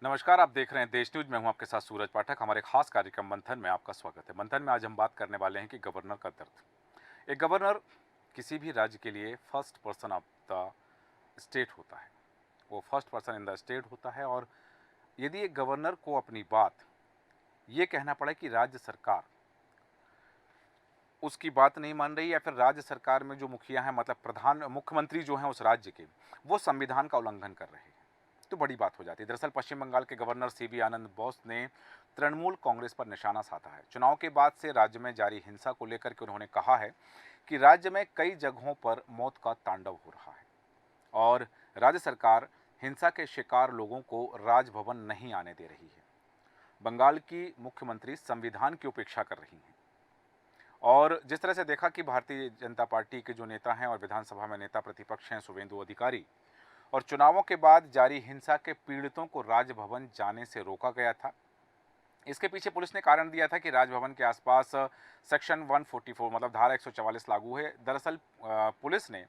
नमस्कार, आप देख रहे हैं देश न्यूज। मैं हूं आपके साथ सूरज पाठक। हमारे खास कार्यक्रम मंथन में आपका स्वागत है। मंथन में आज हम बात करने वाले हैं कि गवर्नर का दर्द। एक गवर्नर किसी भी राज्य के लिए first person of the state होता है। वो first person in the state होता है। और यदि एक गवर्नर को अपनी बात ये कहना पड़े कि राज्य सरकार उसकी बात नहीं मान रही, या फिर राज्य सरकार में जो मुखिया हैं, मतलब प्रधान मुख्यमंत्री जो हैं उस राज्य के, वो संविधान का उल्लंघन कर रहे हैं, तो बड़ी बात हो जाती है। दरअसल पश्चिम बंगाल के गवर्नर सीवी आनंद बोस ने तृणमूल कांग्रेस पर निशाना साधा है। चुनाव के बाद से राज्य में जारी हिंसा को लेकर के उन्होंने कहा है कि राज्य में कई जगहों पर मौत का तांडव हो रहा है और राज्य सरकार हिंसा के शिकार लोगों को राजभवन नहीं आने दे रही है। बंगाल की मुख्यमंत्री संविधान की उपेक्षा कर रही हैं। और जिस तरह से देखा कि भारतीय जनता पार्टी के जो नेता हैं और विधानसभा में नेता प्रतिपक्ष हैं शुवेंदु अधिकारी, और चुनावों के बाद जारी हिंसा के पीड़ितों को राजभवन जाने से रोका गया था। इसके पीछे पुलिस ने कारण दिया था कि राजभवन के आसपास सेक्शन 144 मतलब धारा 144 लागू है। दरअसल पुलिस ने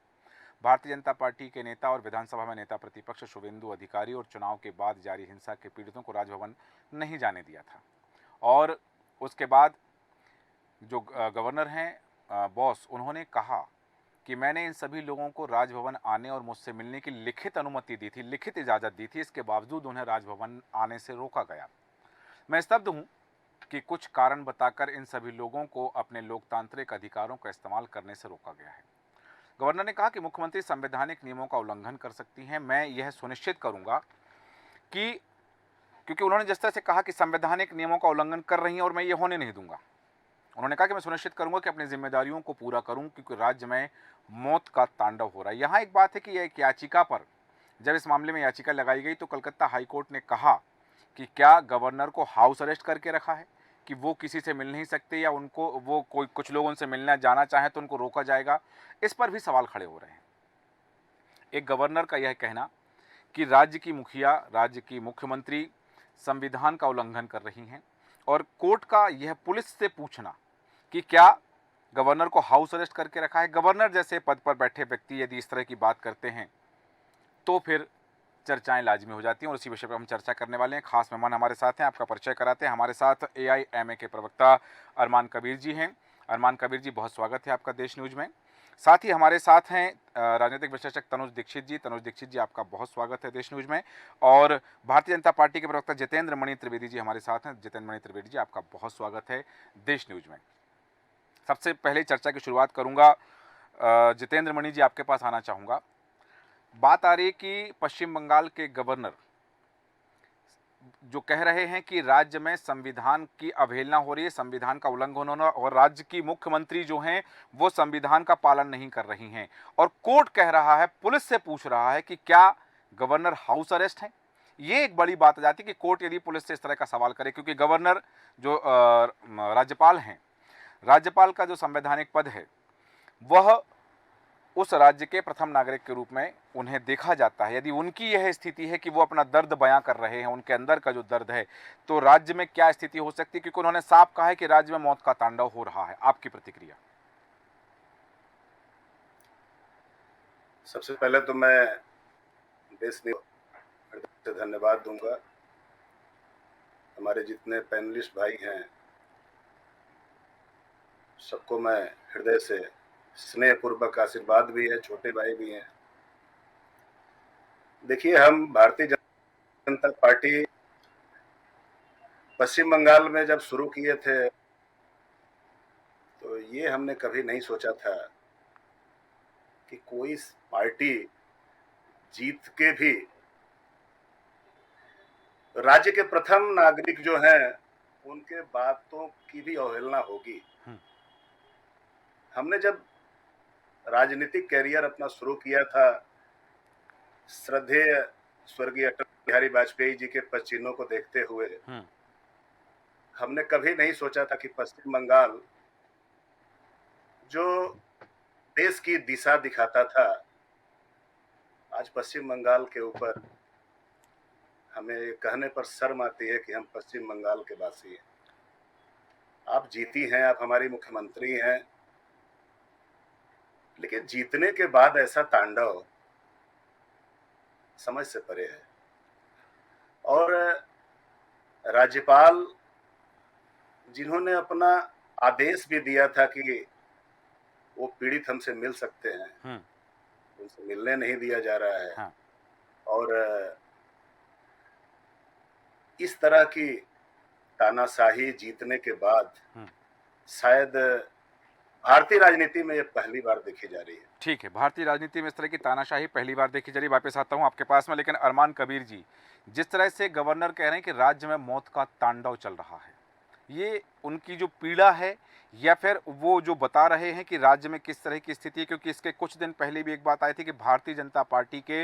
भारतीय जनता पार्टी के नेता और विधानसभा में नेता प्रतिपक्ष शुवेंदु अधिकारी और चुनाव के बाद जारी हिंसा के पीड़ितों को राजभवन नहीं जाने दिया था। और उसके बाद जो गवर्नर हैं बॉस, उन्होंने कहा कि मैंने इन सभी लोगों को राजभवन आने और मुझसे मिलने की लिखित अनुमति दी थी, लिखित इजाज़त दी थी। इसके बावजूद उन्हें राजभवन आने से रोका गया। मैं स्तब्ध हूं कि कुछ कारण बताकर इन सभी लोगों को अपने लोकतांत्रिक अधिकारों का इस्तेमाल करने से रोका गया है। गवर्नर ने कहा कि मुख्यमंत्री संवैधानिक नियमों का उल्लंघन कर सकती हैं। मैं यह सुनिश्चित करूंगा कि, क्योंकि उन्होंने जिस तरह से कहा कि संवैधानिक नियमों का उल्लंघन कर रही हैं और मैं ये होने नहीं दूंगा, उन्होंने कहा कि मैं सुनिश्चित करूंगा कि अपनी जिम्मेदारियों को पूरा करूं, क्योंकि राज्य में मौत का तांडव हो रहा है। यहाँ एक बात है कि यह एक याचिका पर, जब इस मामले में याचिका लगाई गई तो कलकत्ता हाईकोर्ट ने कहा कि क्या गवर्नर को हाउस अरेस्ट करके रखा है, कि वो किसी से मिल नहीं सकते, या उनको वो कोई कुछ लोग उनसे मिलना जाना चाहे तो उनको रोका जाएगा। इस पर भी सवाल खड़े हो रहे हैं। एक गवर्नर का यह कहना कि राज्य की मुखिया, राज्य की मुख्यमंत्री संविधान का उल्लंघन कर रही हैं, और कोर्ट का यह पुलिस से पूछना कि क्या गवर्नर को हाउस अरेस्ट करके रखा है। गवर्नर जैसे पद पर बैठे व्यक्ति यदि इस तरह की बात करते हैं तो फिर चर्चाएं लाजमी हो जाती हैं, और इसी विषय पर हम चर्चा करने वाले हैं। खास मेहमान हमारे साथ हैं, आपका परिचय कराते हैं। हमारे साथ एआईएमए के प्रवक्ता अरमान कबीर जी हैं। अरमान कबीर जी, बहुत स्वागत है आपका देश न्यूज में। साथ ही हमारे साथ हैं राजनीतिक विश्लेषक तनुज दीक्षित जी। तनुज दीक्षित जी, आपका बहुत स्वागत है देश न्यूज में। और भारतीय जनता पार्टी के प्रवक्ता जितेंद्र मणि त्रिवेदी जी हमारे साथ हैं। जितेंद्र मणि त्रिवेदी जी, आपका बहुत स्वागत है देश न्यूज में। सबसे पहले चर्चा की शुरुआत करूंगा, जितेंद्र मणि जी आपके पास आना चाहूंगा। बात आ रही है कि पश्चिम बंगाल के गवर्नर जो कह रहे हैं कि राज्य में संविधान की अवहेलना हो रही है, संविधान का उल्लंघन होना, और राज्य की मुख्यमंत्री जो हैं वो संविधान का पालन नहीं कर रही हैं। और कोर्ट कह रहा है, पुलिस से पूछ रहा है कि क्या गवर्नर हाउस अरेस्ट हैं। ये एक बड़ी बात आ जाती है कि कोर्ट यदि पुलिस से इस तरह का सवाल करे, क्योंकि गवर्नर जो राज्यपाल हैं, राज्यपाल का जो संवैधानिक पद है वह उस राज्य के प्रथम नागरिक के रूप में उन्हें देखा जाता है। यदि उनकी यह स्थिति है कि वो अपना दर्द बयां कर रहे हैं, उनके अंदर का जो दर्द है, तो राज्य में क्या स्थिति हो सकती है, क्योंकि उन्होंने साफ कहा है कि राज्य में मौत का तांडव हो रहा है। आपकी प्रतिक्रिया? सबसे पहले तो मैं देश न्यूज से धन्यवाद दूंगा। हमारे जितने पैनलिस्ट भाई हैं सबको मैं हृदय से स्नेहपूर्वक आशीर्वाद भी है, छोटे भाई भी हैं। देखिए, हम भारतीय जनता पार्टी पश्चिम बंगाल में जब शुरू किए थे तो ये हमने कभी नहीं सोचा था कि कोई पार्टी जीत के भी राज्य के प्रथम नागरिक जो हैं उनके बातों की भी अवहेलना होगी। हमने जब राजनीतिक कैरियर अपना शुरू किया था, श्रद्धेय स्वर्गीय अटल बिहारी वाजपेयी जी के पद चिन्हों को देखते हुए, हमने कभी नहीं सोचा था कि पश्चिम बंगाल जो देश की दिशा दिखाता था, आज पश्चिम बंगाल के ऊपर हमें कहने पर शर्म आती है कि हम पश्चिम बंगाल के वासी हैं। आप जीती हैं, आप हमारी मुख्यमंत्री हैं, लेकिन जीतने के बाद ऐसा तांडव समझ से परे है। और राज्यपाल जिन्होंने अपना आदेश भी दिया था कि वो पीड़ित हमसे मिल सकते हैं, उनसे मिलने नहीं दिया जा रहा है। हाँ। और इस तरह की तानाशाही जीतने के बाद शायद भारतीय राजनीति में ये पहली बार देखी जा रही है। ठीक है, भारतीय राजनीति में इस तरह की तानाशाही पहली बार देखी जा रही है। वापस आता हूँ आपके पास में, लेकिन अरमान कबीर जी, जिस तरह से गवर्नर कह रहे हैं कि राज्य में मौत का तांडव चल रहा है, ये उनकी जो पीड़ा है या फिर वो जो बता रहे हैं कि राज्य में किस तरह की स्थिति है? क्योंकि इसके कुछ दिन पहले भी एक बात आई थी कि भारतीय जनता पार्टी के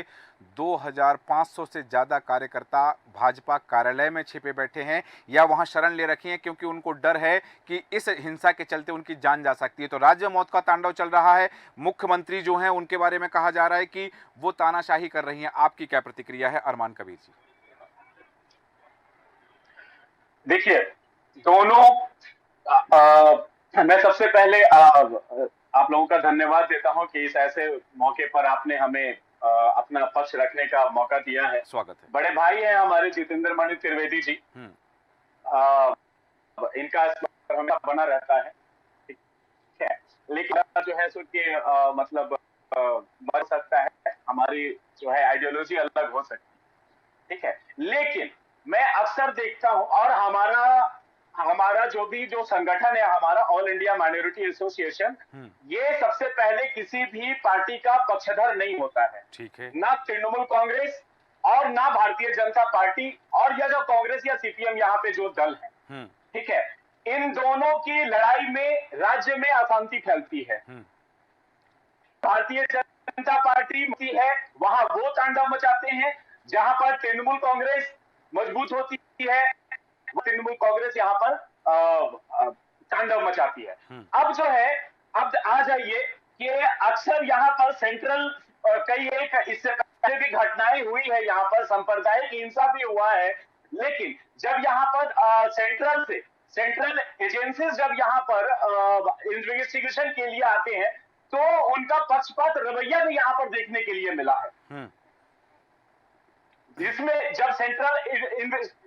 2500 से ज़्यादा कार्यकर्ता भाजपा कार्यालय में छिपे बैठे हैं या वहां शरण ले रखी हैं, क्योंकि उनको डर है कि इस हिंसा के चलते उनकी जान जा सकती है। तो राज्य में मौत का तांडव चल रहा है। मुख्यमंत्री जो हैं उनके बारे में कहा जा रहा है कि वो तानाशाही कर रही हैं। आपकी क्या प्रतिक्रिया है अरमान कबीर जी? देखिए, दोनों मैं सबसे पहले आप लोगों का धन्यवाद देता हूं कि इस ऐसे मौके पर आपने हमें अपना पक्ष रखने का मौका दिया है। स्वागत है। बड़े भाई हैं हमारे जितेंद्र मणि त्रिवेदी जी, इनका हमेशा बना रहता है, ठीक है। लेकिन जो है सो कि मतलब बन सकता है, हमारी जो है आइडियोलॉजी अलग हो सकती है, ठीक है। लेकिन मैं अक्सर देखता हूं, और हमारा जो संगठन है, हमारा ऑल इंडिया माइनॉरिटी एसोसिएशन, ये सबसे पहले किसी भी पार्टी का पक्षधर नहीं होता है। ठीक है। ना तृणमूल कांग्रेस और ना भारतीय जनता पार्टी और या जो कांग्रेस या सीपीएम यहाँ पे जो दल है, ठीक है, इन दोनों की लड़ाई में राज्य में अशांति फैलती है। भारतीय जनता पार्टी है वहां वो तांडव मचाते हैं, जहां पर तृणमूल कांग्रेस मजबूत होती है, तृणमूल कांग्रेस यहाँ पर तांडव मचाती है। अब जो है, अब आ जाइए कि अक्सर यहाँ पर सेंट्रल कई एक इससे पहले भी घटनाएं हुई है, यहाँ पर सांप्रदायिक हिंसा भी हुआ है। लेकिन जब यहाँ पर सेंट्रल एजेंसीज जब यहाँ पर इन्वेस्टिगेशन के लिए आते हैं, तो उनका पक्षपात रवैया भी यहाँ पर देखने के लिए मिला है। जिसमें जब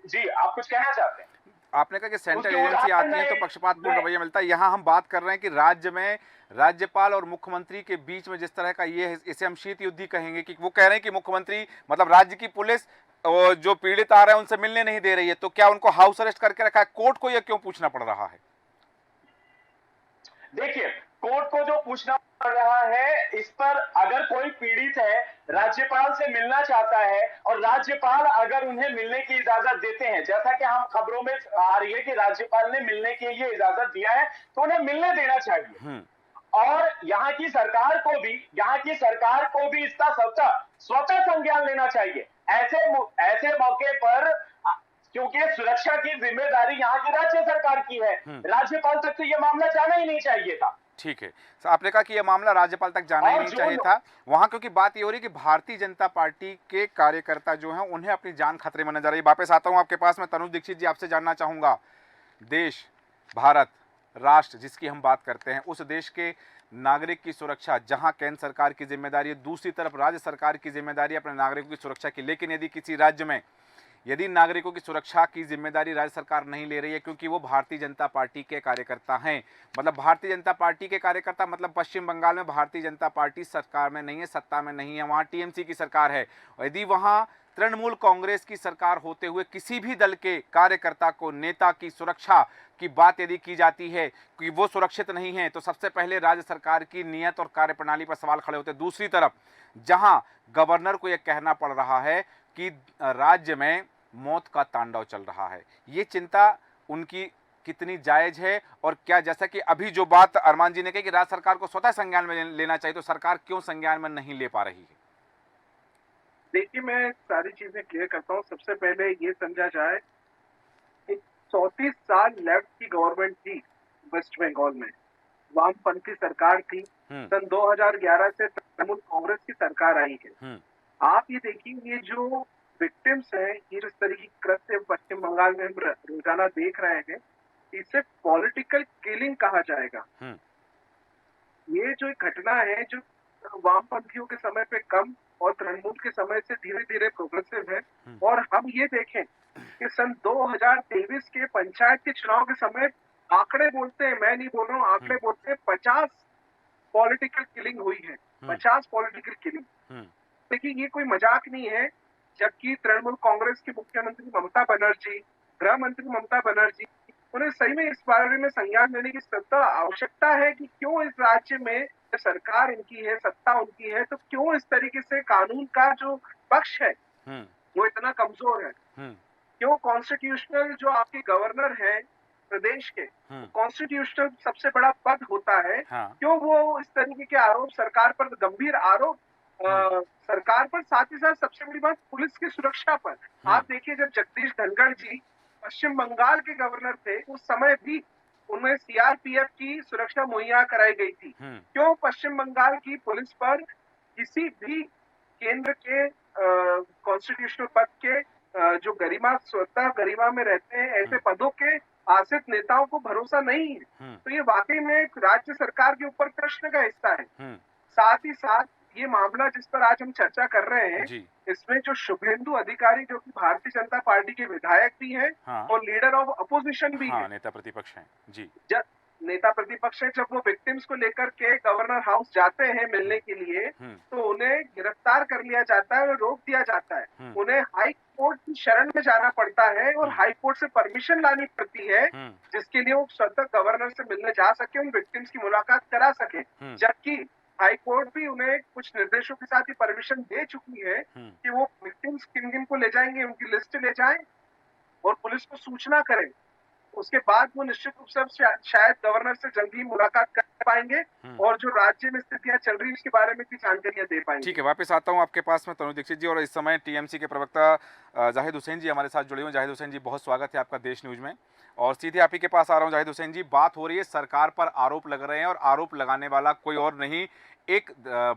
जी आप कुछ कहना चाहते हैं? आपने कहा कि सेंट्रल एजेंसी आती है तो पक्षपातपूर्ण रवैया मिलता है। यहाँ हम बात कर रहे हैं कि राज्य में राज्यपाल और मुख्यमंत्री के बीच में जिस तरह का ये है, इसे हम शीत युद्ध ही कहेंगे कि वो कह रहे हैं कि मुख्यमंत्री मतलब राज्य की पुलिस जो पीड़ित आ रहे हैं उनसे मिलने नहीं दे रही है, तो क्या उनको हाउस अरेस्ट करके रखा है? कोर्ट को यह क्यों पूछना पड़ रहा है? देखिए, कोर्ट को जो पूछना पड़ रहा है, इस पर अगर कोई पीड़ित है, राज्यपाल से मिलना चाहता है और राज्यपाल अगर उन्हें मिलने की इजाजत देते हैं, जैसा कि हम खबरों में आ रही है कि राज्यपाल ने मिलने के लिए इजाजत दिया है, तो उन्हें मिलने देना चाहिए। और यहाँ की सरकार को भी इसका स्वतः संज्ञान लेना चाहिए। ऐसे मौके पर, क्योंकि सुरक्षा की जिम्मेदारी यहाँ की राज्य सरकार की है, राज्यपाल तक तो ये मामला जाना ही नहीं चाहिए था। ठीक है, तो आपने कहा कि यह मामला राज्यपाल तक जाना ही नहीं चाहिए था वहां, क्योंकि बात ये हो रही है कि भारतीय जनता पार्टी के कार्यकर्ता जो हैं उन्हें अपनी जान खतरे में नजर आई। वापस आता हूं आपके पास में, तनुज दीक्षित जी, आपसे जानना चाहूंगा, देश, भारत, राष्ट्र जिसकी हम बात करते हैं, उस देश के नागरिक की सुरक्षा जहां केंद्र सरकार की जिम्मेदारी है, दूसरी तरफ राज्य सरकार की जिम्मेदारी है अपने नागरिकों की सुरक्षा की। लेकिन यदि किसी राज्य में यदि नागरिकों की सुरक्षा की जिम्मेदारी राज्य सरकार नहीं ले रही है, क्योंकि वो भारतीय जनता पार्टी के कार्यकर्ता हैं, मतलब भारतीय जनता पार्टी के कार्यकर्ता, मतलब पश्चिम बंगाल में भारतीय जनता पार्टी सरकार में नहीं है, सत्ता में नहीं है, वहाँ टीएमसी की सरकार है। यदि वहाँ तृणमूल कांग्रेस की सरकार होते हुए किसी भी दल के कार्यकर्ता को, नेता की सुरक्षा की बात यदि की जाती है कि वो सुरक्षित नहीं है, तो सबसे पहले राज्य सरकार की नीयत और कार्यप्रणाली पर सवाल खड़े होते हैं। दूसरी तरफ जहां गवर्नर को यह कहना पड़ रहा है कि राज्य में मौत का तांडव चल रहा है, ये चिंता उनकी कितनी जायज है? और क्या, जैसा कि अभी जो बात अरमान जी ने कही कि राज्य सरकार को स्वतः संज्ञान में लेना चाहिए, तो सरकार क्यों संज्ञान में नहीं ले पा रही है? देखिए, मैं सारी चीजें क्लियर करता हूँ। सबसे पहले ये समझा जाए कि 34 साल लेफ्ट की गवर्नमेंट थी वेस्ट बंगाल में, वामपंथी सरकार थी। सन 2011 से तृणमूल कांग्रेस की सरकार आई है। आप ये देखिए, ये जो विक्टिम्स हैं, ये जिस तरीके की कृत्य पश्चिम बंगाल में हम रोजाना देख रहे हैं, इसे पॉलिटिकल किलिंग कहा जाएगा। ये जो घटना है, जो वामपंथियों के समय पे कम और तृणमूल के समय से धीरे धीरे प्रोग्रेसिव है। और हम ये देखें कि सन 2023 के पंचायत के चुनाव के समय आंकड़े बोलते हैं, मैं नहीं बोल रहा हूँ, आंकड़े बोलते हैं 50 पॉलिटिकल किलिंग हुई है, 50 पॉलिटिकल किलिंग। देखिए ये कोई मजाक नहीं है, जबकि तृणमूल कांग्रेस की मुख्यमंत्री ममता बनर्जी, गृह मंत्री ममता बनर्जी, उन्हें सही में इस बारे में संज्ञान लेने की सत्ता आवश्यकता है कि क्यों इस राज्य में सरकार इनकी है, सत्ता उनकी है, तो क्यों इस तरीके से कानून का जो पक्ष है वो इतना कमजोर है। क्यों कॉन्स्टिट्यूशनल जो आपके गवर्नर है प्रदेश के, कॉन्स्टिट्यूशनल सबसे बड़ा पद होता है, क्यों वो इस तरीके के आरोप सरकार पर, गंभीर आरोप सरकार पर, साथ ही साथ सबसे बड़ी बात पुलिस की सुरक्षा पर। आप देखिए जब जगदीश धनखड़ जी पश्चिम बंगाल के गवर्नर थे, उस समय भी उनमें सीआरपीएफ की सुरक्षा मुहैया कराई गई थी। क्यों पश्चिम बंगाल की पुलिस पर किसी भी केंद्र के कॉन्स्टिट्यूशनल पद के जो गरिमा, स्वतः गरिमा में रहते हैं, ऐसे पदों के आश्रित नेताओं को भरोसा नहीं है। तो ये वाकई में एक राज्य सरकार के ऊपर प्रश्न का हिस्सा है। साथ ही साथ ये मामला जिस पर आज हम चर्चा कर रहे हैं, इसमें जो शुभेंदु अधिकारी जो कि भारतीय जनता पार्टी के विधायक भी हैं और लीडर ऑफ अपोजिशन भी हैं, नेता प्रतिपक्ष हैं जी, जब नेता प्रतिपक्ष है, जब वो विक्टिम्स को लेकर के गवर्नर हाउस जाते हैं मिलने के लिए, तो उन्हें गिरफ्तार कर लिया जाता है और रोक दिया जाता है। उन्हें हाई कोर्ट की शरण में जाना पड़ता है और हाई कोर्ट से परमिशन लानी पड़ती है, जिसके लिए वो स्वतः गवर्नर से मिलने जा सके, उन विक्टिम्स की मुलाकात करा सके। जबकि हाई कोर्ट भी उन्हें कुछ निर्देशों के साथ ही परमिशन दे चुकी है कि वो विक्टिम्स किन किन को ले जाएंगे, उनकी लिस्ट ले जाएं और पुलिस को सूचना करें। उसके बाद वो निश्चित रूप से शायद गवर्नर से जल्दी ही मुलाकात कर पाएंगे और जो राज्य में स्थितियां चल रही है उसके बारे में भी जानकारियां दे पाएंगे। ठीक है, वापस आता हूं आपके पास में तनु दीक्षित जी, और इस समय टीएमसी के प्रवक्ता जाहिद हुसैन जी हमारे साथ जुड़े हुए। जाहिद हुसैन जी, बहुत स्वागत है आपका देश न्यूज में, और सीधे आप ही के पास आ रहा हूं। जाहिद हुसैन जी, बात हो रही है सरकार पर आरोप लग रहे हैं, और आरोप लगाने वाला कोई और नहीं, एक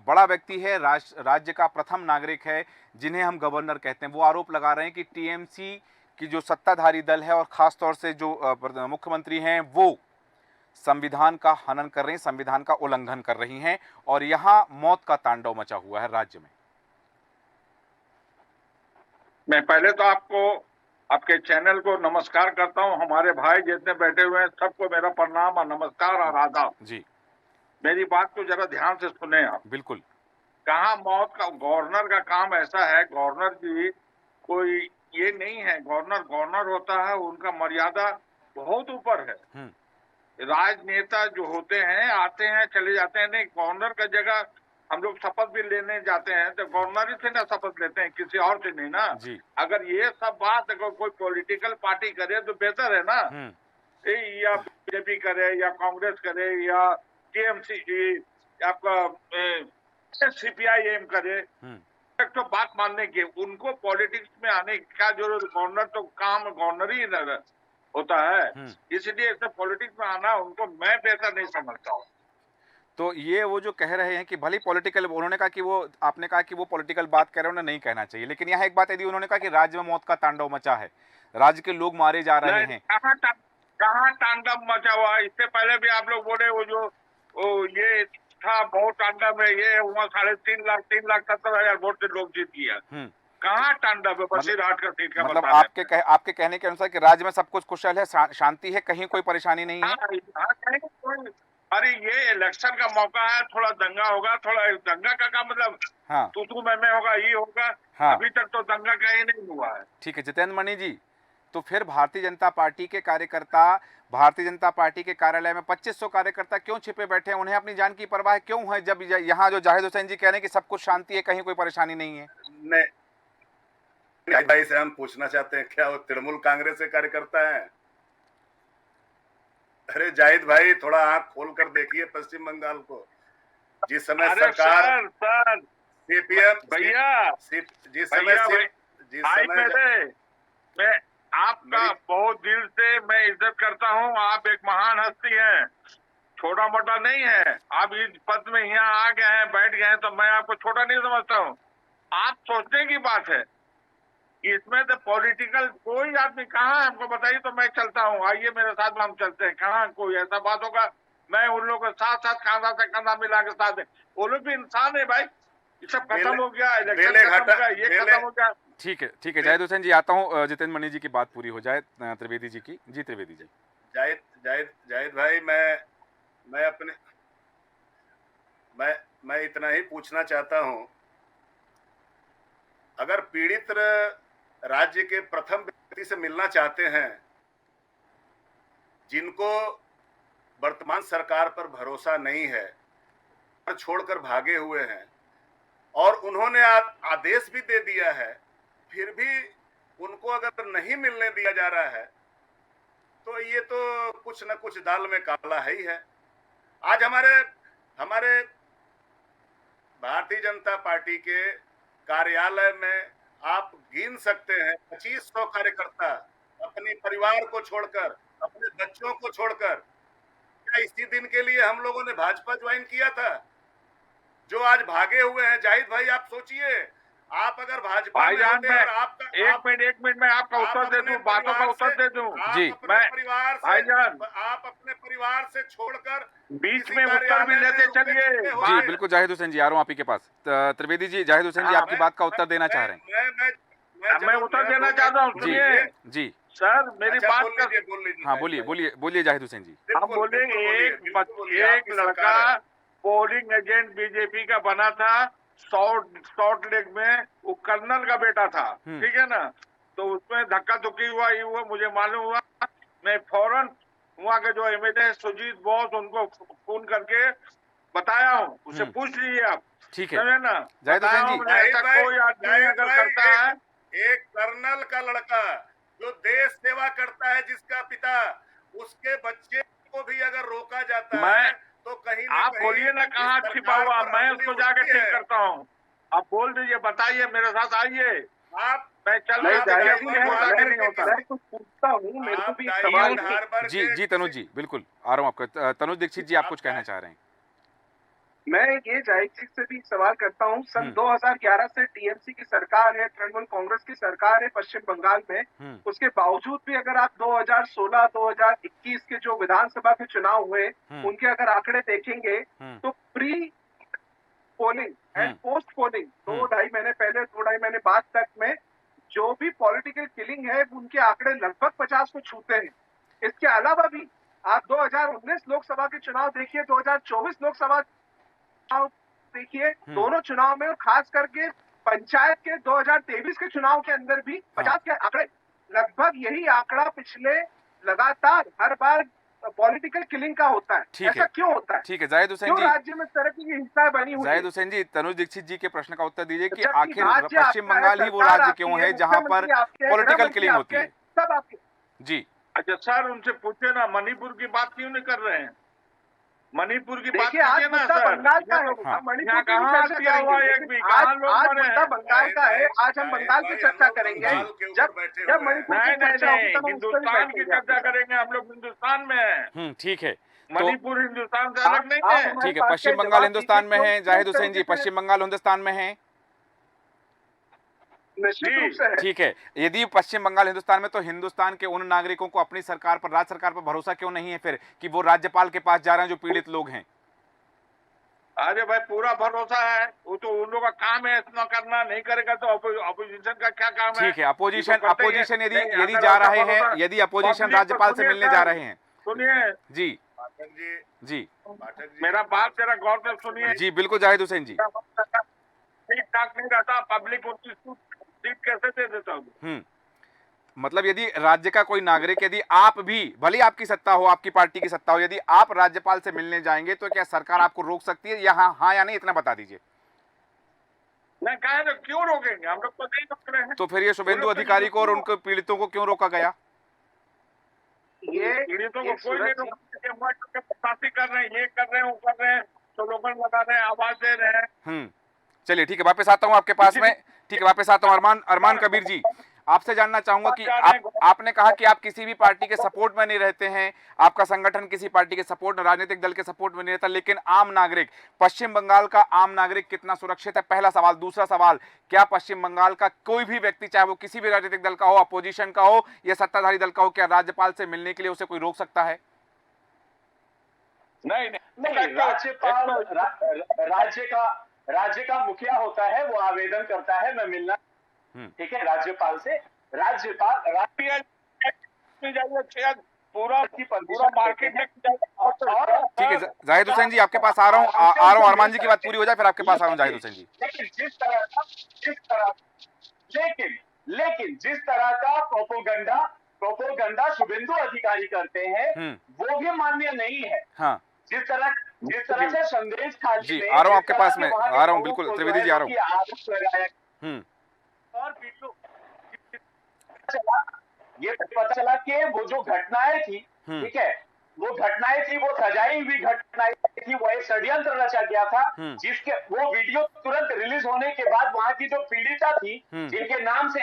बड़ा व्यक्ति है, राज्य का प्रथम नागरिक है, जिन्हें हम गवर्नर कहते हैं। वो आरोप लगा रहे हैं कि टीएमसी की जो सत्ताधारी दल है और खास तौर से जो मुख्यमंत्री हैं, वो संविधान का हनन कर रही हैं, संविधान का उल्लंघन कर रही हैं, और यहाँ मौत का तांडव मचा हुआ है राज्य में। मैं पहले तो आपको, आपके चैनल को नमस्कार करता हूं। हमारे भाई जितने बैठे हुए हैं सबको मेरा प्रणाम और नमस्कार और आदाब जी। मेरी बात को जरा ध्यान से सुने आप। बिल्कुल। कहाँ मौत का, गवर्नर का काम ऐसा है, गवर्नर जी कोई ये नहीं है, गवर्नर गवर्नर होता है, उनका मर्यादा बहुत ऊपर है। राजनेता जो होते हैं आते हैं चले जाते हैं, नहीं गवर्नर का जगह हम लोग शपथ भी लेने जाते हैं तो गवर्नर ही से ना शपथ लेते हैं, किसी और से नहीं ना जी। अगर ये सब बात अगर कोई पॉलिटिकल पार्टी करे तो बेहतर है ना, या बीजेपी करे या कांग्रेस करे या टीएमसी आपका सीपीआईएम करे, तो बात मानने के, उनको पॉलिटिक्स में आने की क्या जरूरत। गवर्नर तो काम गवर्नर ही होता है, इसलिए इसे पॉलिटिक्स में आना उनको मैं बेहतर नहीं समझता हूँ। तो ये वो जो कह रहे हैं कि भले पॉलिटिकल, उन्होंने कहा कि वो, आपने कहा कि वो पॉलिटिकल बात कह रहे हैं, उन्हें नहीं कहना चाहिए, लेकिन यहाँ एक बात यदि उन्होंने कहा कि राज्य में मौत का तांडव मचा है, राज्य के लोग मारे जा रहे हैं। कहाँ तांडव मचा हुआ? इससे पहले भी आप लोग बोले वो जो ये था बहुत तांडव है, ये हुआ 3,70,000 वोट से लोग जीत गया। कहाँ तांडव है? बसीरहाट का सीट का मतलब आपके कहने के अनुसार कि राज्य में सब कुछ कुशल है, शांति है, कहीं कोई परेशानी नहीं है। अरे ये इलेक्शन का मौका है, थोड़ा दंगा होगा, थोड़ा दंगा का मतलब तू मैं होगा, ये होगा। अभी तक तो दंगा का ही नहीं हुआ है। ठीक है जितेंद्र मणि जी, तो फिर भारतीय जनता पार्टी के कार्यकर्ता भारतीय जनता पार्टी के कार्यालय में 2500 कार्यकर्ता क्यों छिपे बैठे हैं? उन्हें अपनी जान की परवाह क्यों है, जब यहाँ जो जाहिद हुसैन जी कह रहे हैं कि सब कुछ शांति है, कहीं कोई परेशानी नहीं है? नहीं भाई से हम पूछना चाहते हैं, क्या वो तृणमूल कांग्रेस के कार्यकर्ता हैं? अरे जाहिद भाई, थोड़ा आंख खोल कर देखिए पश्चिम बंगाल को। जिस समय सरकार सीपीएम भैया, जिस समय मैं आपका बहुत दिल से मैं इज्जत करता हूँ। आप एक महान हस्ती हैं, छोटा मोटा नहीं है। आप इस पद में यहाँ आ गए हैं, बैठ गए हैं, तो मैं आपको छोटा नहीं समझता हूँ। आप सोचने की बात है, इसमें तो पॉलिटिकल कोई आदमी कहाँ है हमको बताइए, तो मैं चलता हूँ। आइए मेरे साथ में हम चलते हैं। कहाँ कोई ऐसा बात होगा? मैं उन लोगों के साथ साथ कंधा से कंधा मिला के साथ है। वो लोग भी इंसान है भाई, ये सब खत्म हो गया, इलेक्शन बेले खत्म हो घाटा गया, ये बेले खत्म हो गया। ठीक है जाहिद हुसैन जी, आता हूँ जितेंद्र मणि जी की बात पूरी हो जाए त्रिवेदी जी की। जी त्रिवेदी जी। जाहिद भाई, मैं अपने मैं इतना ही पूछना चाहता हूं, अगर पीड़ित राज्य के प्रथम व्यक्ति से मिलना चाहते हैं, जिनको वर्तमान सरकार पर भरोसा नहीं है, छोड़कर भागे हुए हैं, और उन्होंने आदेश भी दे दिया है, फिर भी उनको अगर नहीं मिलने दिया जा रहा है, तो ये तो कुछ न कुछ दाल में काला है ही है। आज हमारे भारतीय जनता पार्टी के कार्यालय में आप गिन सकते हैं 2500 कार्यकर्ता अपने परिवार को छोड़कर, अपने बच्चों को छोड़कर, क्या इसी दिन के लिए हम लोगों ने भाजपा ज्वाइन किया था? जो आज भागे हुए हैं, जाहिद भाई आप सोचिए, आप अगर भाजपा में होते और आपका एक मिनट में आपका उत्तर दे दूं, बातों का उत्तर दे दूं। जी, आप अपने परिवार से छोड़कर बीच में उत्तर भी लेते चलिए। जी बिल्कुल जाहिद हुसैन जी, आ रहा हूँ आप ही के पास। त्रिवेदी जी, जाहिद हुसैन जी आपकी बात का उत्तर देना चाह रहे हैं। मैं उत्तर देना चाहता हूँ, सुनिए जी सर, मेरी बात का। हाँ बोलिए जाहिद हुसैन जी। हम बोले एक लड़का पोलिंग एजेंट बीजेपी का बना था सॉल्ट लेक में, वो कर्नल का बेटा था, ठीक है ना। तो उसमें धक्का धुक्की हुआ, मुझे मालूम हुआ, मैं फौरन वहाँ के जो एमएलए सुजीत बोस, उनको फोन करके बताया हूँ, उससे पूछ लीजिए आप, ठीक है समझे ना। जाहिद हुसैन जी, ऐसा कोई आदमी अगर करता है, एक कर्नल का लड़का जो देश सेवा करता है, जिसका पिता, उसके बच्चे को भी अगर रोका जाता है, तो कहीं ना आप बोलिए ना कहाँ छिपा हुआ, मैं उसको जाके ठीक करता हूँ। आप बोल दीजिए, बताइए, मेरे साथ आइए। आप मैं चल नहीं होता मैं कुछ पूछता हूँ, मेरे को भी सवाल जी तनुज जी, बिल्कुल आ रहा हूँ आपका। तनुज दीक्षित जी, आप कुछ कहना चाह रहे हैं? मैं ये जाहिद जी से भी सवाल करता हूँ। सन 2011 से टीएमसी की सरकार है, तृणमूल कांग्रेस की सरकार है पश्चिम बंगाल में। उसके बावजूद भी अगर आप 2016-2021 के जो विधानसभा के चुनाव हुए, उनके अगर आंकड़े देखेंगे, तो pre polling and post polling 2-2.5 महीने बाद तक में जो भी पॉलिटिकल किलिंग है, उनके आंकड़े लगभग 50 को छूते हैं। इसके अलावा भी आप 2019 लोकसभा के चुनाव देखिए, 2024 लोकसभा देखिए, दोनों चुनाव में, और खास करके पंचायत के 2023 के चुनाव के अंदर भी 50 के आंकड़े, लगभग यही आंकड़ा पिछले लगातार हर बार पॉलिटिकल किलिंग का होता है। ऐसा क्यों होता है? ठीक है जाहिद हुसैन जी, राज्य में तरक्की की हिस्सा बनी हुई। जाहिद हुसैन जी, तनुज दीक्षित जी के प्रश्न का उत्तर दीजिए कि आखिर पश्चिम बंगाल ही वो राज्य क्यों है जहां पर पॉलिटिकल किलिंग होती है? सब आपके जी। अच्छा सर, उनसे पूछे ना, मणिपुर की बात क्यों नहीं कर रहे हैं? मणिपुर की बात कीजिए ना सर। बंगाल का है, यहाँ कहाँ किया हुआ एक भी, कहाँ लोग मरे हैं? बंगाल का है, आज हम बंगाल की चर्चा करेंगे। जब मणिपुर की चर्चा होगी तब हम हिंदुस्तान की चर्चा करेंगे। हम लोग हिंदुस्तान में हैं। ठीक है, मणिपुर हिंदुस्तान से अलग नहीं है। ठीक है, पश्चिम बंगाल हिंदुस्तान में है जाहिद हुसैन जी, पश्चिम बंगाल हिंदुस्तान में है। ठीक है, यदि पश्चिम बंगाल हिंदुस्तान में, तो हिंदुस्तान के उन नागरिकों को अपनी सरकार पर, राज्य सरकार पर भरोसा क्यों नहीं है फिर कि वो राज्यपाल के पास जा रहे हैं जो पीड़ित लोग हैं? अरे भाई, पूरा भरोसा है, वो तो उन लोगों का काम है इतना करना। नहीं करेगा तो अपोजिशन का क्या काम है? ठीक है, अपोजिशन यदि जा रहे हैं, यदि अपोजिशन राज्यपाल से मिलने जा रहे हैं, सुनिए जी जी मेरा बात जरा गौर से सुनिए। जी बिल्कुल जाहिद हुसैन जी, ठीक ठाक नहीं रहता, पब्लिक उनकी सीट कैसे दे देता हूँ? मतलब यदि राज्य का कोई नागरिक, यदि आप भी, भले आपकी सत्ता हो, आपकी पार्टी की सत्ता हो, यदि आप राज्यपाल से मिलने जाएंगे तो क्या सरकार आपको रोक सकती है, या हाँ या नहीं, इतना बता दीजिए। नहीं, कहे तो क्यों रोकेंगे, हम लोग तो नहीं रोक रहे हैं। तो फिर ये शुभेंदु अधिकारी को और उनके पीड़ितों को क्यों रोका गया? ये पीड़ितों को कोई नहीं रोक, कर रहे हैं, ये कर रहे हैं, वो कर रहे हैं, स्लोगन लगा रहे हैं, आवाज दे रहे हैं। चलिए ठीक है, वापस आता हूँ आपके पास में। ठीक है, वापस आता हूँ। अरमान कबीर जी, आपसे जानना चाहूंगा कि आपने कहा कि आप किसी भी पार्टी के सपोर्ट में नहीं रहते हैं, आपका संगठन किसी पार्टी के सपोर्ट, राजनीतिक दल के सपोर्ट में नहीं रहता, लेकिन आम नागरिक, पश्चिम बंगाल का आम नागरिक कितना सुरक्षित है? पहला सवाल। दूसरा सवाल, क्या पश्चिम बंगाल का कोई भी व्यक्ति, चाहे वो किसी भी राजनीतिक दल का हो, अपोजिशन का हो या सत्ताधारी दल का हो, क्या राज्यपाल से मिलने के लिए उसे कोई रोक सकता है? नहीं, राज्यपाल राज्य का राज्य का मुखिया होता है, वो आवेदन करता है मैं मिलना, ठीक है, राज्यपाल से। राज्यपाल पूरा मार्केट ठीक है जाहिद हुसैन जी, आपके पास आ रहा हूँ अरमान जी की बात पूरी हो जाए फिर आपके पास आ रहा हूँ जाहिद हुसैन जी। लेकिन जिस तरह का प्रोपोगंडा शुभेंदु अधिकारी करते हैं वो भी मान्य नहीं है। हाँ जिस तरह से संदेश खाली जी आ रहा हूँ आपके पास में, आ रहा हूँ बिल्कुल त्रिवेदी जी, आ रहा हूँ। आरोप लगाया और वीडियो ये पता चला कि वो जो घटनाएं थी, ठीक है, वो सजाई हुई घटनाएं थी, वो एक षड्यंत्र रचा गया था, जिसके वो वीडियो तुरंत रिलीज होने के बाद वहां की जो पीड़िता थी, जिनके नाम से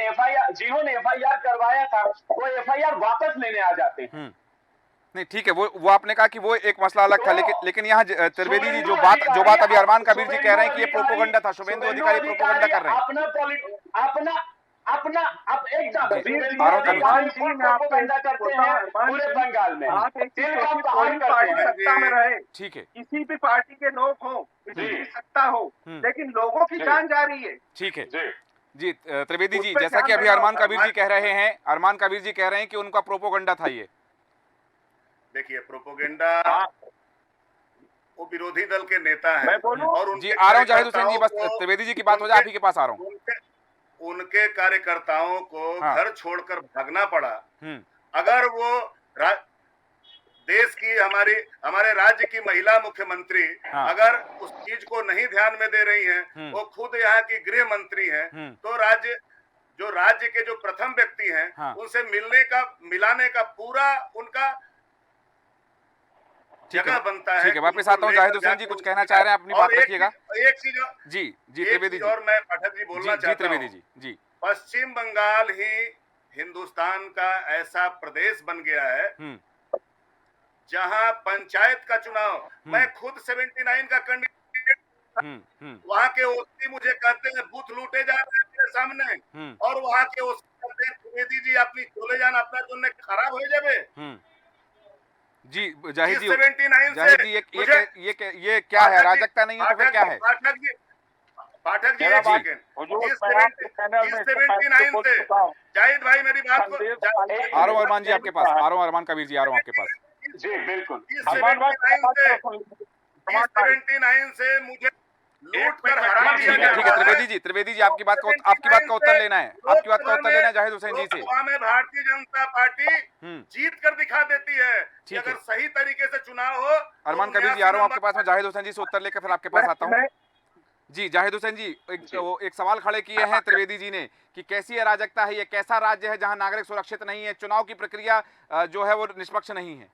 जिन्होंने एफआईआर करवाया था, वो एफआईआर वापस लेने आ जाते हैं। नहीं ठीक है, वो आपने कहा कि वो एक मसला अलग था, लेकिन यहाँ त्रिवेदी जी जो बात अभी अरमान कबीर जी कह रहे हैं कि ये प्रोपोगंडा था, शुभेंदु अधिकारी प्रोपोगंडा कर रहे हैं पूरे बंगाल में। आप एक सत्ता में रहे, ठीक है, किसी भी पार्टी के लोग हो, किसी की सत्ता हो, लेकिन लोगों की जान जा रही है। ठीक है जी त्रिवेदी जी, जैसा कि अभी अरमान कबीर जी कह रहे हैं कि उनका प्रोपोगंडा था ये। देखिए प्रोपोगंडा वो विरोधी दल के नेता हैं और जी आ रहा हूँ जाहिद हुसैन जी, बस त्रिवेदी जी की बात हो जाए, आप ही के पास आ रहा हूँ। उनके कार्यकर्ताओं को घर छोड़कर भागना पड़ा। अगर वो देश की हमारे राज्य की महिला मुख्यमंत्री अगर उस चीज को नहीं ध्यान में दे रही हैं, वो खुद यहाँ की गृह मंत्री हैं, तो राज्य के जो प्रथम व्यक्ति हैं उनसे मिलाने का पूरा उनका जगह बनता है। ठीक है, वापस आता हूँ जाहिद हुसैन जी, कुछ कहना चाह रहे हैं, अपनी बात रखिएगा। एक चीज जी त्रिवेदी जी, और मैं पाठक जी बोलना चाहता हूँ, त्रिवेदी जी, पश्चिम बंगाल ही हिंदुस्तान का ऐसा प्रदेश बन गया है जहां पंचायत का चुनाव, मैं खुद 79 का कैंडिडेट, वहां के ओसी मुझे कहते हैं बूथ लूटे जा रहे हैं मेरे सामने, और वहां के ओसी कहते हैं त्रिवेदी जी अपनी चले जान अपना जो खराब हो जाए। जी जाहिद जी, ये क्या है, अराजकता नहीं है तो फिर क्या है? पाठक जी एक सेकंड, इस 79 से जाहिद भाई मेरी बात को, आ रहा हूँ अरमान जी आपके पास, आ रहा हूँ अरमान कबीर जी, आ रहा हूँ आपके पास। जी बिल्कुल, इस 79 से मुझे लूट कर हरा दिया गया। ठीक है त्रिवेदी जी आपकी बात का उत्तर लेना है, जाहिद हुसैन जी से। भारतीय जनता पार्टी जीत कर दिखा देती है कि अगर सही तरीके से चुनाव हो। अरमान कबीर जी आ रहा हूँ आपके पास में, जाहिद हुसैन जी से उत्तर लेकर फिर आपके पास आता हूँ। जी जाहिद हुसैन जी, एक सवाल खड़े किए हैं त्रिवेदी जी ने कि कैसी अराजकता है, ये कैसा राज्य है जहां नागरिक सुरक्षित नहीं है, चुनाव की प्रक्रिया जो है वो निष्पक्ष नहीं है।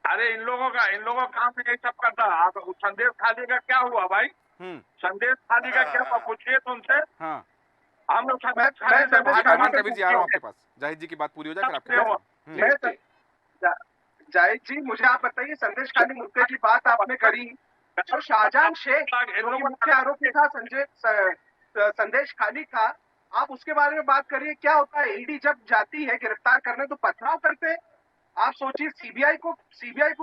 अरे इन लोगों का काम यही सब करता है। आप संदेश खाली का क्या हुआ भाई? संदेश खाली का क्या हुआ, पूछिए तो उनसे। हाँ हम लोग अरमान कबीर जी आ रहा हूँ आपके पास, जाहिद जी की बात पूरी हो जाए फिर आपके पास। जाहिद जी मुझे आप बताइए, संदेश खाली मुद्दे की बात आपने करी, जो शाहजहान शेख मुख्य आरोपी था संदेश खाली का, आप उसके बारे में बात करिए। क्या होता है, ईडी जब जाती है गिरफ्तार करने तो पथराव करते हैं। आप सोचिए सीबीआई को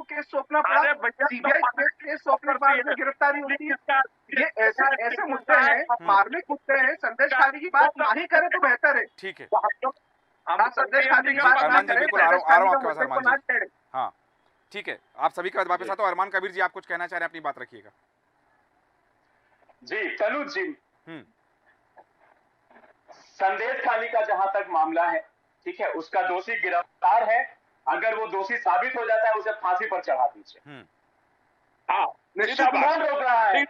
केस सौंपना पड़ा, सीबीआई केस सौंपने के बाद में गिरफ्तारी होती है। ये ऐसे मुद्दे हैं, मार्मिक मुद्दे हैं। संदेश खाली की बात ना ही करें तो बेहतर है। ठीक है, हम संदेश खाली की बात ना करें, हाँ ठीक है, आप सभी के बाद वापस आता हूँ। अरमान कबीर जी आप कुछ कहना चाह रहे हैं, अपनी बात रखिएगा। जी तनुज जी, संदेश खाली का जहां तक मामला है, ठीक है, उसका दोषी गिरफ्तार है, अगर वो दोषी साबित हो जाता है उसे फांसी पर चढ़ा दीजिए। कौन रोक रहा है?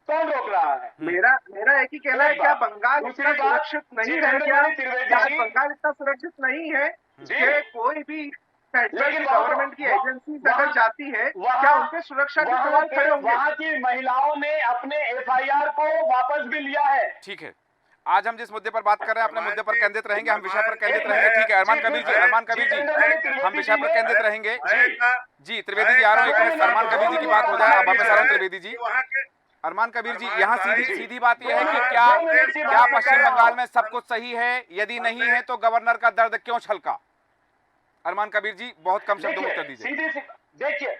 कौन रोक रहा है? मेरा एक ही कहना है, क्या बंगाल इतना सुरक्षित नहीं है? क्या बंगाल इतना सुरक्षित नहीं है कि कोई भी लेकिन गवर्नमेंट की एजेंसी अगर जाती है, क्या उनके सुरक्षा के सवाल खड़े होंगे? वहाँ की महिलाओं ने अपने एफआईआर को वापस भी लिया है। ठीक है, आज हम जिस मुद्दे पर बात कर रहे हैं अपने मुद्दे पर केंद्रित रहेंगे, हम विषय पर केंद्रित रहेंगे। ठीक है अरमान कबीर जी हम विषय पर केंद्रित रहेंगे। जी त्रिवेदी जी आ रहा हूँ, अरमान कबीर जी की बात हो जाए, अब वापस आ रहा हूँ त्रिवेदी जी। अरमान कबीर जी, यहाँ सीधी बात यह है कि क्या पश्चिम बंगाल में सब कुछ सही है? यदि नहीं है तो गवर्नर का दर्द क्यों छलका? अरमान कबीर जी बहुत कम शब्दों में उत्तर दीजिए। देखिए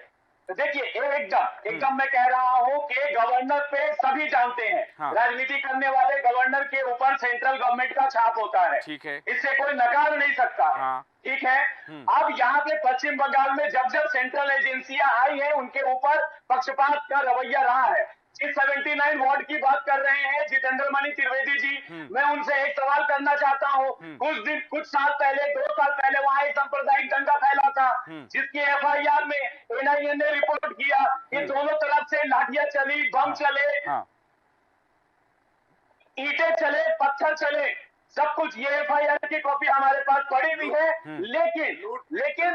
देखिए एकदम मैं कह रहा हूं कि गवर्नर पे सभी जानते हैं। हाँ। राजनीति करने वाले गवर्नर के ऊपर सेंट्रल गवर्नमेंट का छाप होता है। ठीक है। इससे कोई नकार नहीं सकता है। हाँ। ठीक है। अब यहाँ पे पश्चिम बंगाल में जब जब सेंट्रल एजेंसियां आई हैं उनके ऊपर पक्षपात का रवैया रहा है। जिस 79 वार्ड की बात कर रहे हैं जितेंद्र मणि त्रिवेदी जी, मैं उनसे एक सवाल करना चाहता हूं। कुछ साल पहले 2 साल पहले वहां एक सांप्रदायिक दंगा फैला था जिसकी एफआईआर में एनआईए ने रिपोर्ट किया कि दोनों तरफ से लाठियां चली, बम चले, ईंटें चले, पत्थर चले, सब कुछ। ये एफआईआर की कॉपी हमारे पास पड़ी हुई है। लेकिन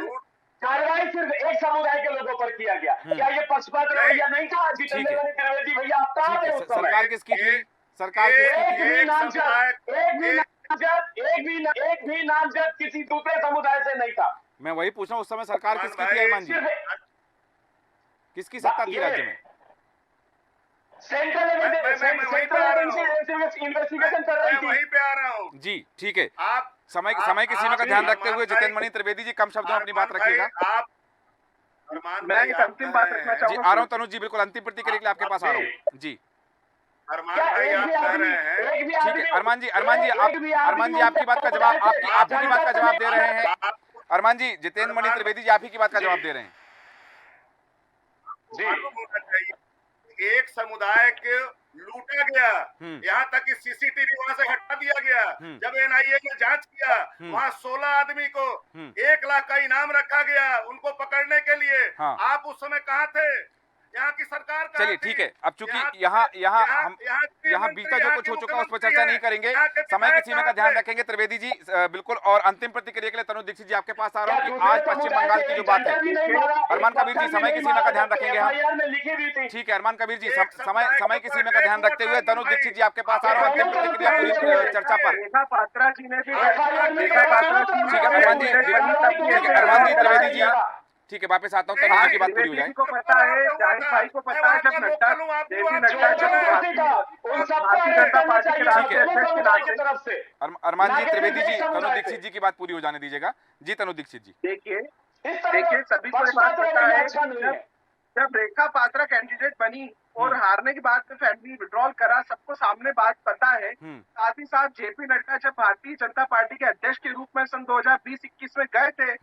कार्रवाई सिर्फ एक समुदाय के लोगों पर किया गया। क्या ये पक्षपात रवैया नहीं था? जितेंद्र मणि त्रिवेदी भैया आप कहां थे उस समय? सरकार किसकी थी? सरकार एक भी नामजद किसी दूसरे समुदाय से नहीं था। मैं वही पूछ रहा हूँ, उस समय सरकार किसकी थी अरमान जी? किसकी सत्ता थी राज्य में? सेंट्रल इन्वेस्टिगेशन कर रही थी। वहीं पे आ रहा हूँ जी ठीक है। आप समय की सीमा का ध्यान रखते हुए जितेंद्र मणि त्रिवेदी जी कम शब्दों में अपनी बात रखिएगा। आप मैं एक अंतिम बात रखना जी चाहूंगा। आ रहा हूँ तनुज जी, बिल्कुल अंतिम प्रतिक्रिया के लिए आपके पास आ रहा हूँ जी। अरमान भाई आप कह रहे हैं ठीक है अरमान जी आपकी बात का जवाब आप ही की बात का जवाब दे रहे हैं। अरमान जी जितेंद्र मणि त्रिवेदी जी आप ही की बात का जवाब दे रहे हैं। मालूम होना चाहिए एक समुदाय के लूटा गया, यहाँ तक कि सीसीटीवी वहां से हटा दिया गया। जब एनआईए ने जांच किया वहां 16 आदमी को 1 लाख का इनाम रखा गया उनको पकड़ने के लिए। आप उस समय कहाँ थे? यहाँ की सरकार कहाँ चलिए थी? ठीक है। अब चूंकि यहाँ बीता जो कुछ हो चुका उस पर चर्चा नहीं करेंगे, समय की सीमा का ध्यान रखेंगे। त्रिवेदी जी बिल्कुल। और अंतिम प्रतिक्रिया के लिए तनुज दीक्षित जी आपके पास आ रहा हूँ कि आज पश्चिम बंगाल की जो बात है, अरमान कबीर जी समय की सीमा का ध्यान रखेंगे हम। ठीक है अरमान कबीर जी समय की सीमा का ध्यान रखते हुए तनुज दीक्षित जी आपके पास आ रहा हूँ अंतिम प्रतिक्रिया पूरी चर्चा पर। रेखा पात्रा जी ने भी ठीक है अरमान जी त्रिवेदी जी ठीक है वापस आता हूँ, तनुज जी की बात पूरी हो जाए। को पता है, जाहिद भाई को पता है, जब नड्डा जेपी नड्डा अरमान जी त्रिवेदी जी तनुज दीक्षित जी की बात पूरी हो जाने दीजिएगा। जी तनुज दीक्षित जी देखिए सभी को बात पता है, जब रेखा पात्रा कैंडिडेट बनी और हारने के बाद में फैमिली विड्रॉल करा, सबको सामने बात पता है। साथ ही साथ जेपी नड्डा जब भारतीय जनता पार्टी के अध्यक्ष के रूप में सन 2020-21 में गए थे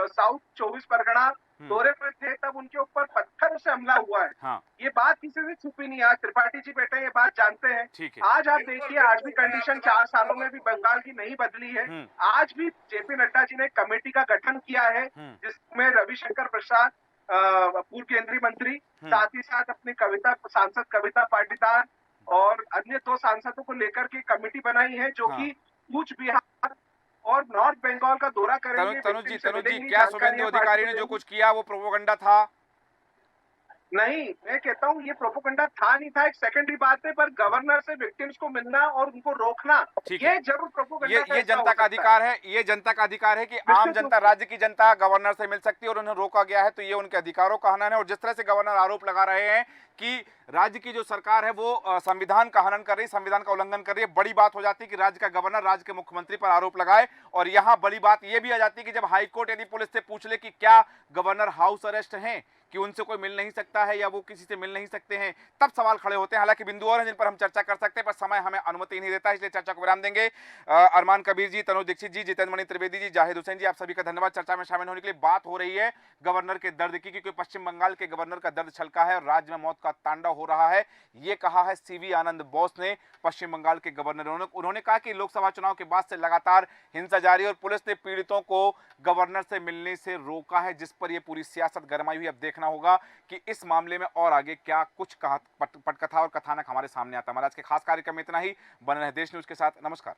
साउथ 24 परगना दौरे पर थे, तब उनके ऊपर पत्थर से हमला हुआ है। ये बात किसी से छुपी नहीं। आज त्रिपाठी जी बैठे ये बात जानते हैं। आज आप देखिए आज भी कंडीशन 4 सालों में भी बंगाल की नहीं बदली है। आज भी जेपी नड्डा जी ने कमेटी का गठन किया है जिसमें रविशंकर प्रसाद पूर्व केंद्रीय मंत्री, साथ ही साथ अपने सांसद कविता पाटीदार और अन्य 2 सांसदों को लेकर के कमेटी बनाई है जो कि कूच बिहार और नॉर्थ बंगाल का दौरा करेंगे। तनुज जी क्या शुभेंदु अधिकारी ने जो कुछ किया वो प्रोपोगंडा था? नहीं, मैं कहता हूँ ये प्रोपोगंडा था नहीं था, एक सेकेंडरी बात है, पर गवर्नर से विक्टिम्स को मिलना और उनको रोकना ये जरूर प्रोपोगंडा। ये जनता का अधिकार है, ये जनता का अधिकार है कि आम जनता, राज्य की जनता गवर्नर से मिल सकती है और उन्हें रोका गया है तो ये उनके अधिकारों का हनन है। और जिस तरह से गवर्नर आरोप लगा रहे हैं कि राज्य की जो सरकार है वो संविधान का हनन कर रही है, संविधान का उल्लंघन कर रही है, बड़ी बात हो जाती है कि राज्य का गवर्नर राज्य के मुख्यमंत्री पर आरोप लगाए। और यहाँ बड़ी बात यह भी आ जाती है कि जब हाईकोर्ट यदि पुलिस से पूछ ले कि क्या गवर्नर हाउस अरेस्ट हैं, कि उनसे कोई मिल नहीं सकता है या वो किसी से मिल नहीं सकते हैं, तब सवाल खड़े होते हैं। हालांकि बिंदु और हैं जिन पर हम चर्चा कर सकते हैं, पर समय हमें अनुमति नहीं देता, इसलिए चर्चा को विराम देंगे। अरमान कबीर जी, तनुज दीक्षित जी, जितेंद्र मणि त्रिवेदी जी, जाहिद हुसैन जी, आप सभी का धन्यवाद चर्चा में शामिल होने के लिए। बात हो रही है गवर्नर के दर्द की, क्योंकि पश्चिम बंगाल के गवर्नर का दर्द छलका है और राज्य में मौत का तांडव हो रहा है। ये कहा है सीवी आनंद बोस ने, पश्चिम बंगाल के गवर्नर। उन्होंने कहा कि लोकसभा चुनाव के बाद से लगातार हिंसा जारी और पुलिस ने पीड़ितों को गवर्नर से मिलने से रोका है, जिस पर यह पूरी सियासत गरमाई हुई। अब देखना होगा कि इस मामले में और आगे क्या कुछ पटकथा और कथानक हमारे सामने आता है। हमारे आज के खास कार्यक्रम में इतना ही। बने रहे देश न्यूज के साथ। नमस्कार।